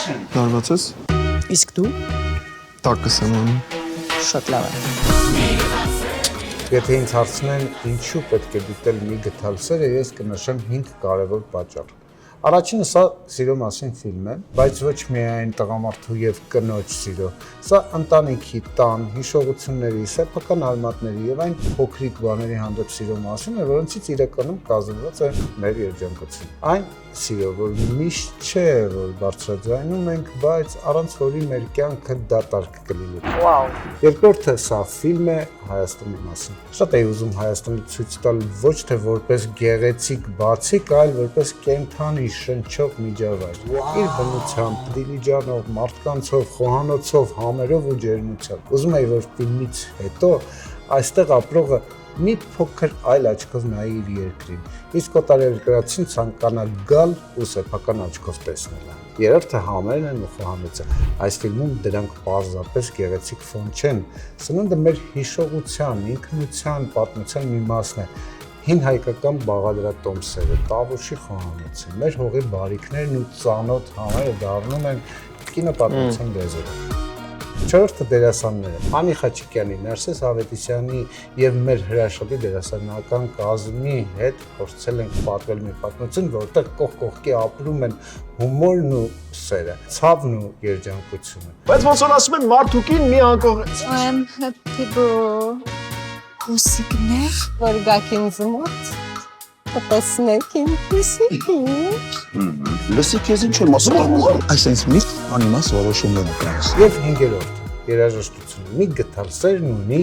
Լարված ես։ Իսկ դու Տակս եմ անում։ շատ լավ է։ Եթե ինձ հարցնեն ինչու պետք է դիտել մի գտալ սերը, ես կնշեմ 5 կարևոր պատճառ։ Առաջինը սա սիրո մասին ֆիլմ է, բայց ոչ միայն տղամարդու եւ կնոջ սիրո։ Սա ընտանիքի, տան, հիշողությունների, սեփական արմատների եւ այն փոքրիկ բաների հանդեպ սիրո մասին է, որոնցից իրականում կազմված է մեր երջանկությունը։ Այն սիրո, որ միշտ չէ, որ բարձրաձայնում ենք, բայց առանց որի մեր կյանքը դատարկ կլինի։ Վաու։ Երկրորդը սա ֆիլմ է Հայաստանի մասին։ Շատ էի ուզում Հայաստանը ցույց տալ ոչ թե որպես գեղեցիկ բացիկ, այլ որպես կենթանի շնչող միջավայր։ Իր բնությամբ, դիլիջանով, մարդկանցով, խոհանոցով, համերով ու ջերմությամբ։ Ուզում էի, որ ֆիլմից հետո այստեղ ապրողը մի փոքր այլ աչքով նայի իր երկրին, իսկ օտարերկրացին ցանկանա գալ ու սեփական աչքով տեսնել։ Երրորդը համերն են ու խոհանոցը։ Այս ֆիլմում դրանք պարզապես գեղեցիկ ֆոն չեն, սնունդը մեր հիշողության, ինքնության, պատմության մի մասն է։ Հին հայկական բաղադրատոմսերը, Տավուշի խոհանոցը, մեր հողի բարիքներն ու ծանոթ համերը դառնում են կինոպատմության լեզվով։ Չորրորդը դերասանները։ Անի Խաչիկյանի, Ներսես Ավետիսյանի եւ մեր հրաշալի դերասանական կազմի հետ փորձել ենք պատմել մի պատմություն, որտեղ կողք կողքի ապրում են հումորն ու սերը, ցավն ու երջանկությունը։ Բայց ոնց որ ասում են մարդուկին մի անկողեց։ I'm happy bro. Հոսիկներ, որ գաք ինձ մոտ, կտեսնեք իմ հոսիկին։ Լսի քեզ ինչ եմ ասում, այսպես մի անիմաս որոշումներ ունես։ Եվ հինգերորդ երաժշտությունը։ Մի գտալ սերն ունի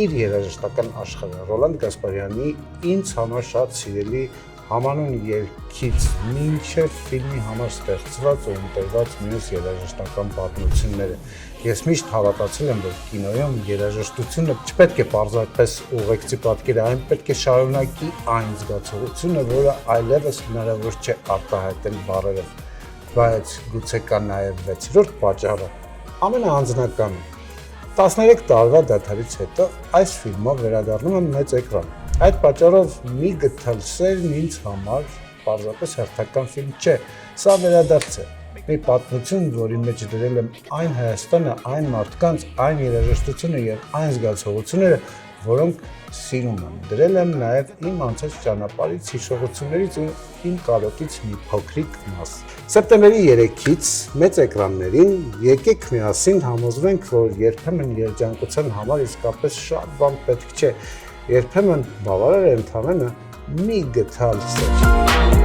իր երաժշտական աշխարհը։ Ռոլանդ Գասպարյանի ինձ համար շատ սիրելի համանուն երգից մինչև ֆիլմի համար ստեղծված ու ընտրված մյուս երաժշտական պատմությունները։ Ես միշտ հավատացել եմ, որ կինոյում երաժշտությունը չպետք է պարզապես ուղեկցի պատկերը, այն պետք է շարունակի այն զգացողությունը, որը այլևս հնարավոր չէ արտահայտել բառերով։ Բայց գուցե կա նաև 6-րդ պատճառը, ամենաանձնականը։ 13 տարվա դադարից հետո այս ֆիլմով վերադառնում եմ մեծ էկրան։ Այդ պատճառով մի գտալ սերն ինձ համար պարզապես հերթական ֆիլմ չէ, սա վերադարձ է։ Մի պատմություն, որի մեջ դրել եմ այն Հայաստանը, այն մարդկանց, այն երաժշտությունը եւ այն զգացողությունները, որոնք սիրում եմ։ Դրել եմ նաեւ իմ անցած ճանապարհից, հիշողություններից ու իմ կարոտից մի փոքրիկ մաս։ Սեպտեմբերի 3-ից մեծ էկրաններին եկեք միասին համոզվենք, որ երբեմն երջանկության համար իսկապես շատ բան պետք չէ։ Երբեմն բավարար է ընդամենը մի գտալ սեր։